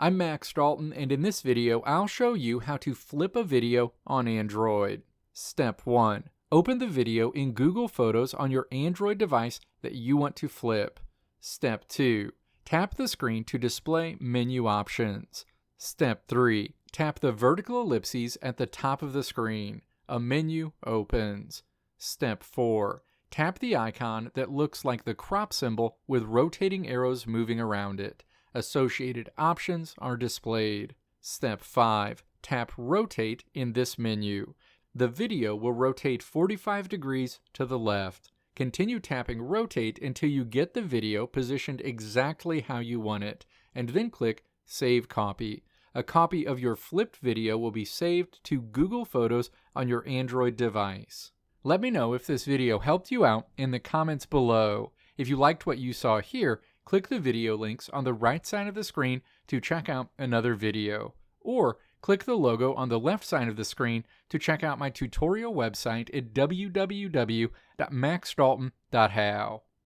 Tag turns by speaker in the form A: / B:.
A: I'm Max Dalton, and in this video I'll show you how to flip a video on Android. Step 1. Open the video in Google Photos on your Android device that you want to flip. Step 2. Tap the screen to display menu options. Step 3. Tap the vertical ellipses at the top of the screen. A menu opens. Step 4. Tap the icon that looks like the crop symbol with rotating arrows moving around it. Associated options are displayed. Step 5. Tap Rotate in this menu. The video will rotate 45 degrees to the left. Continue tapping Rotate until you get the video positioned exactly how you want it, and then click Save Copy. A copy of your flipped video will be saved to Google Photos on your Android device. Let me know if this video helped you out in the comments below. If you liked what you saw here, click the video links on the right side of the screen to check out another video. Or click the logo on the left side of the screen to check out my tutorial website at www.maxdalton.how.